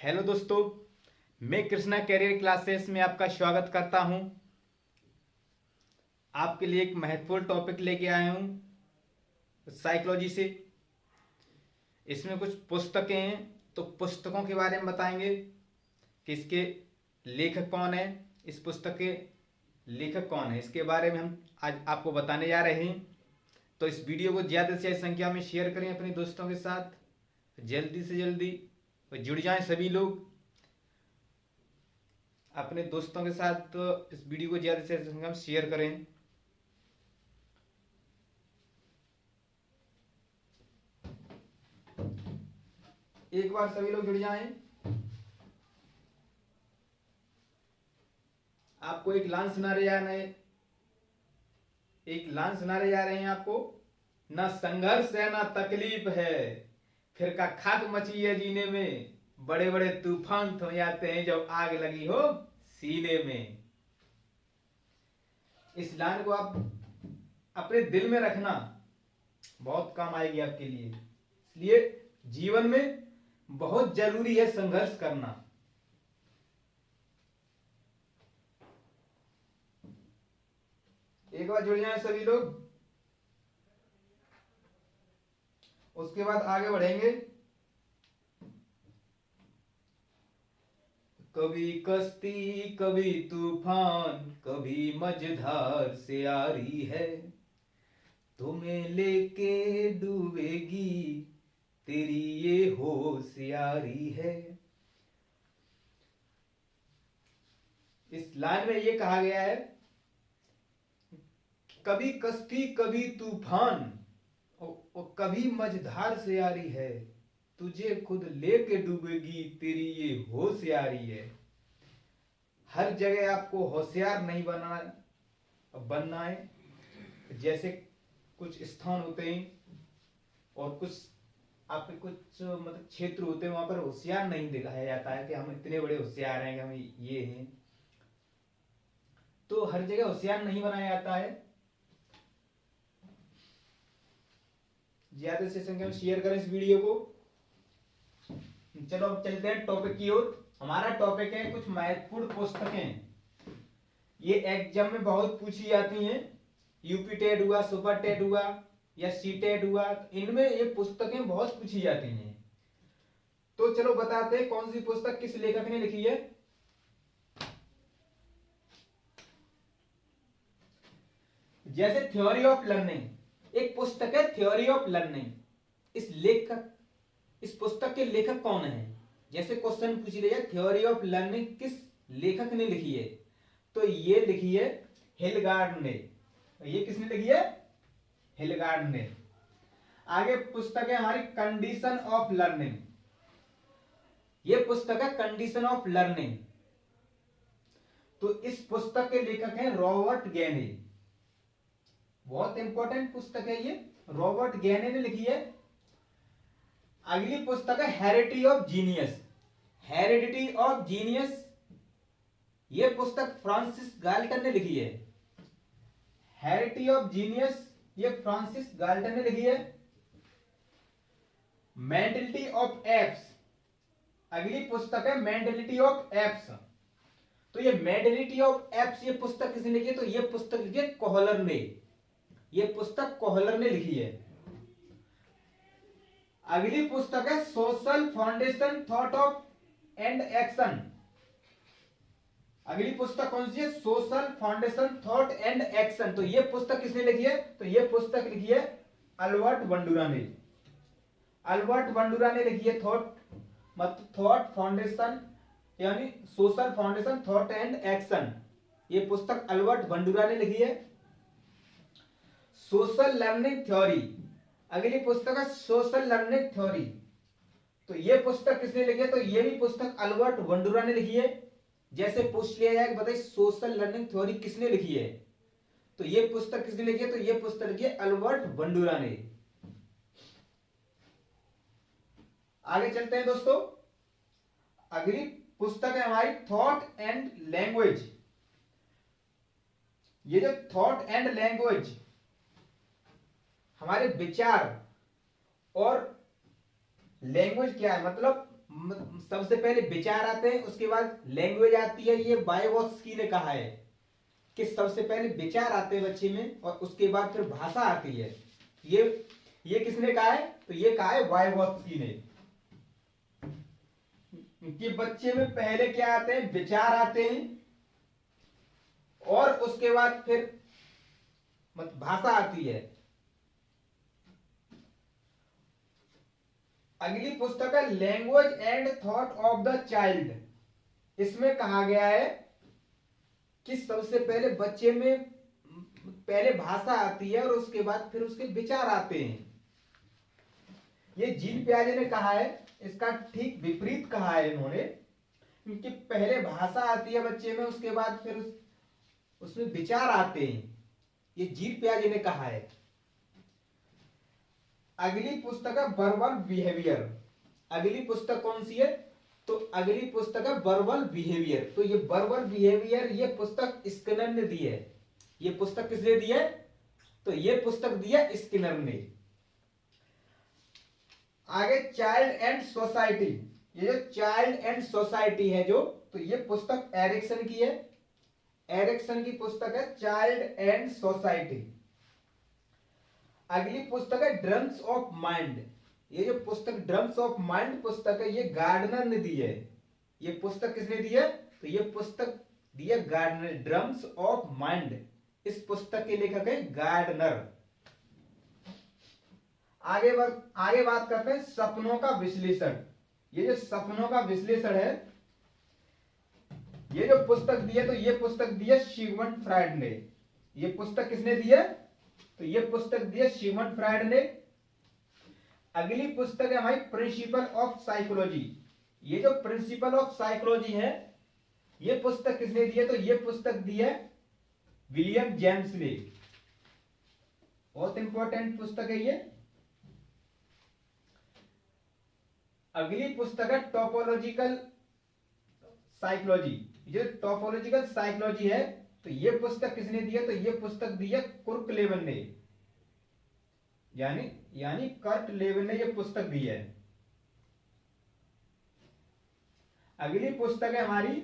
Hello दोस्तों, मैं Krishna career classes में आपका स्वागत करता हूं। आपके लिए एक महत्वपूर्ण टॉपिक लेके आया हूं साइकोलॉजी से। इसमें कुछ पुस्तकें हैं, तो पुस्तकों के बारे में बताएंगे कि इसके लेखक कौन है, इस पुस्तक के लेखक कौन है, इसके बारे में हम आज आपको बताने जा रहे हैं। तो इस वीडियो को ज़्यादा से ज़्यादा संख्या में शेयर करें अपने दोस्तों के साथ, जल्दी से जल्दी जुड़ जाएं सभी लोग अपने दोस्तों के साथ। तो इस वीडियो को ज़्यादा से ज़्यादा संख्या में शेयर करें। एक बार सभी लोग जुड़ जाएं। आपको एक लाइन सुनाने जा रहे हैं, आपको। ना संघर्ष है ना तकलीफ है, फिर का खाक मची है जीने में। बड़े बड़े तूफान थम जाते हैं जब आग लगी हो सीने में। इस लाइन को आप अपने दिल में रखना, बहुत काम आएगी आपके लिए। इसलिए जीवन में बहुत जरूरी है संघर्ष करना। एक बार जुड़ जाएं सभी लोग, उसके बाद आगे बढ़ेंगे। कभी कश्ती कभी तूफान, कभी मझधार से आ रही है, तुम्हें लेके डूबेगी तेरी ये होशियारी है। इस लाइन में ये कहा गया है, कभी कश्ती कभी तूफान और कभी मझधार से आ रही है, तुझे खुद लेके डूबेगी तेरी ये होशियारी है। हर जगह आपको होशियार नहीं बनना है। जैसे कुछ स्थान होते हैं और कुछ आपके कुछ मतलब क्षेत्र होते हैं, वहां पर होशियार नहीं दिखाया जाता है कि हम इतने बड़े होशियार हैं कि हम ये हैं। तो हर जगह होशियार नहीं बनाया जाता है। ज्यादा से संख्या में शेयर करें इस वीडियो को। चलो अब चलते हैं टॉपिक की ओर। हमारा टॉपिक है कुछ महत्वपूर्ण पुस्तकें। ये एग्जाम में बहुत पूछी जाती हैं। यूपी टेट हुआ, सुपर टेट हुआ या सी टेट हुआ, इनमें ये पुस्तकें बहुत पूछी जाती हैं। तो चलो बताते हैं कौन सी पुस्तक किस लेखक ने लिखी है। जैसे थ्योरी ऑफ लर्निंग एक पुस्तक है, थ्योरी ऑफ लर्निंग। इस पुस्तक के लेखक कौन है। जैसे क्वेश्चन पूछ लिया, थ्योरी ऑफ लर्निंग किस लेखक ने लिखी है, तो ये लिखी है हिलगार्ड ने। ये किसने लिखी है? हिलगार्ड ने। आगे पुस्तक है हमारी कंडीशन ऑफ लर्निंग। ये पुस्तक है कंडीशन ऑफ लर्निंग। तो इस पुस्तक के लेखक हैं रॉबर्ट गेने। बहुत इंपॉर्टेंट पुस्तक है ये, रॉबर्ट गेने ने लिखी है। अगली पुस्तक है heredity of genius. Heredity of genius, ये पुस्तक फ्रांसिस गाल्टन ने लिखी है। हेरिडिटी ऑफ जीनियस, ये फ्रांसिस गाल्टन ने लिखी है। मेंटलिटी ऑफ एप्स, अगली पुस्तक है मेंटलिटी ऑफ एप्स। तो ये मेंटलिटी ऑफ एप्स ये पुस्तक किसने लिखी है, तो ये पुस्तक लिखी है कोहलर ने। ये पुस्तक कोहलर ने लिखी है। अगली पुस्तक है social foundation thought of and action. अगली पुस्तक कौन सी है? Social foundation thought and action. तो ये पुस्तक किसने लिखी है, तो ये पुस्तक लिखी है अल्बर्ट बंडूरा ने। अल्बर्ट बंडूरा ने लिखी है थॉट फाउंडेशन यानी social foundation thought and action. ये पुस्तक अल्बर्ट बंडूरा ने लिखी है। सोशल लर्निंग थ्योरी, अगली पुस्तक है सोशल लर्निंग थ्योरी। तो ये पुस्तक किसने लिखी है, तो ये भी पुस्तक अल्बर्ट बंडूरा ने लिखी है। जैसे पूछ लिया जाए बताइए सोशल लर्निंग थ्योरी किसने लिखी है, तो ये पुस्तक किसने लिखी है, तो ये पुस्तक लिखी है अल्बर्ट बंडूरा ने। आगे चलते हैं दोस्तों। अगली पुस्तक है हमारी थॉट एंड लैंग्वेज। ये जो थॉट एंड लैंग्वेज हमारे विचार और लैंग्वेज क्या है, मतलब सबसे पहले विचार आते हैं, उसके बाद लैंग्वेज आती है। ये वाइगोत्स्की ने कहा है कि सबसे पहले विचार आते हैं बच्चे में और उसके बाद फिर भाषा आती है। ये किसने कहा है? तो ये कहा है वाइगोत्स्की ने कि बच्चे में पहले क्या आते हैं? विचार आते हैं और उसके बाद फिर भाषा आती है। अगली पुस्तक है language and thought of the child. इसमें कहा गया है कि सबसे पहले बच्चे में पहले भाषा आती है और उसके बाद फिर उसके विचार आते हैं। ये जीन पियाजे ने कहा है, इसका ठीक विपरीत कहा है इन्होंने कि पहले भाषा आती है बच्चे में, उसके बाद फिर उसमें विचार आते हैं। ये जीन पियाजे ने कहा है। अगली पुस्तक है वर्बल बिहेवियर। अगली पुस्तक कौन सी है? तो अगली पुस्तक है वर्बल बिहेवियर। तो ये वर्बल बिहेवियर ये पुस्तक स्किनर ने दी है। ये पुस्तक किसने दी है? तो ये पुस्तक दी है स्किनर ने। आगे चाइल्ड एंड सोसाइटी। ये जो चाइल्ड एंड सोसाइटी है जो, तो ये पुस्तक एरिक्सन की है। एरिक्सन की पुस्तक है चाइल्ड एंड सोसाइटी। अगली पुस्तक है ड्रम्स ऑफ माइंड। ये जो पुस्तक ड्रम्स ऑफ माइंड पुस्तक है ये गार्डनर ने दी है। ये पुस्तक किसने दी है? तो ये पुस्तक दी है गार्डनर, ड्रम्स ऑफ माइंड। इस पुस्तक के लेखक है गार्डनर। आगे बात करते हैं सपनों का विश्लेषण। ये जो सपनों का विश्लेषण है, ये जो पुस्तक दी है, तो ये पुस्तक दी है सिगमंड फ्रायड ने। ये पुस्तक किसने दी है? तो ये पुस्तक दी है सिगमंड फ्रायड ने। अगली पुस्तक है हमारी प्रिंसिपल ऑफ साइकोलॉजी। ये जो प्रिंसिपल ऑफ साइकोलॉजी है, ये पुस्तक किसने दी है? तो ये पुस्तक दी है विलियम जेम्स ने। बहुत इंपॉर्टेंट पुस्तक है ये। अगली पुस्तक है टोपोलॉजिकल साइकोलॉजी। जो टोपोलॉजिकल साइकोलॉजी है, तो ये पुस्तक किसने दी है? तो ये पुस्तक दी है कुर्ट लेवन ने, यानी कर्ट लेवन ने ये पुस्तक दी है। अगली पुस्तक है हमारी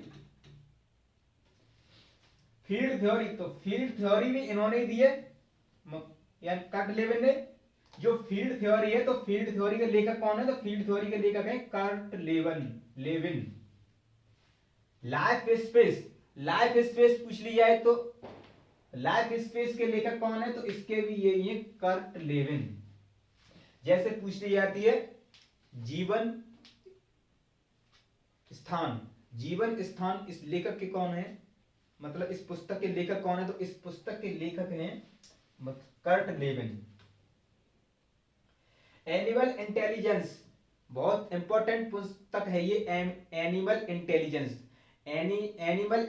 फील्ड थ्योरी। तो फील्ड थ्योरी भी इन्होंने दी है, यानी कर्ट लेवन ने। जो फील्ड थ्योरी है, तो फील्ड थ्योरी के लेखक कौन है? तो फील्ड थ्योरी के लेखक है कर्ट लेविन। लाइफ स्पेस पूछ लिया है, तो लाइफ स्पेस के लेखक कौन है? तो इसके भी यही है कर्ट लेविन। जैसे पूछ ली जाती है जीवन स्थान इस लेखक के कौन है, मतलब इस पुस्तक के लेखक कौन है? तो इस पुस्तक के लेखक हैं कर्ट लेविन। एनिमल इंटेलिजेंस, बहुत इंपॉर्टेंट पुस्तक है ये। एनिमल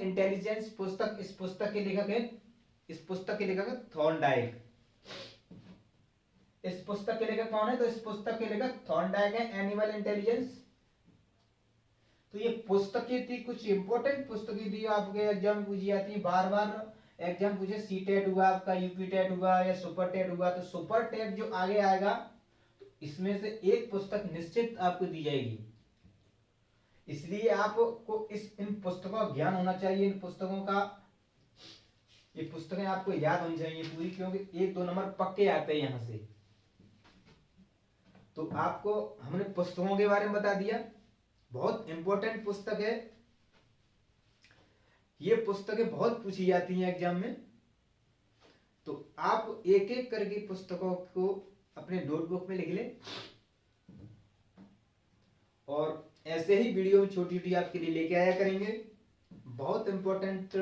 इंटेलिजेंस पुस्तक, इस पुस्तक के लेखक है थॉर्नडाइक। इस पुस्तक के लेखक कौन है? तो इस पुस्तक के लेखक थॉर्नडाइक है, एनिमल इंटेलिजेंस। तो ये पुस्तकें थी, कुछ इंपॉर्टेंट पुस्तकें थी, आपके एग्जाम पूछी जाती है बार बार। एग्जाम पूछे सी टेट हुआ आपका, यूपी टेट हुआ या सुपर टेट हुआ, तो सुपर टेट जो आगे आएगा तो इसमें से एक पुस्तक निश्चित आपको दी जाएगी। इसलिए आपको इन पुस्तकों का ज्ञान होना चाहिए। इन पुस्तकों का, ये पुस्तकें आपको याद होनी चाहिए पूरी, क्योंकि 1-2 नंबर पक्के आते हैं यहां से। तो आपको हमने पुस्तकों के बारे में बता दिया। बहुत इंपॉर्टेंट पुस्तक है ये। पुस्तकें बहुत पूछी जाती हैं एग्जाम में, तो आप एक एक करके पुस्तकों को अपने नोटबुक में लिख लें। और ऐसे ही वीडियो छोटी छोटी आपके लिए लेके आया करेंगे। बहुत इंपॉर्टेंट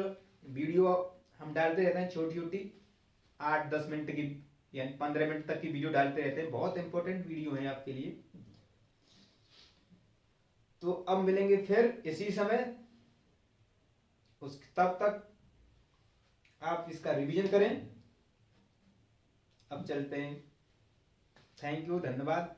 वीडियो हम डालते रहते हैं, छोटी छोटी 8-10 मिनट की, यानी 15 मिनट तक की वीडियो डालते रहते हैं। बहुत इंपॉर्टेंट वीडियो है आपके लिए। तो अब मिलेंगे फिर इसी समय, तब तक आप इसका रिवीजन करें। अब चलते हैं। थैंक यू, धन्यवाद।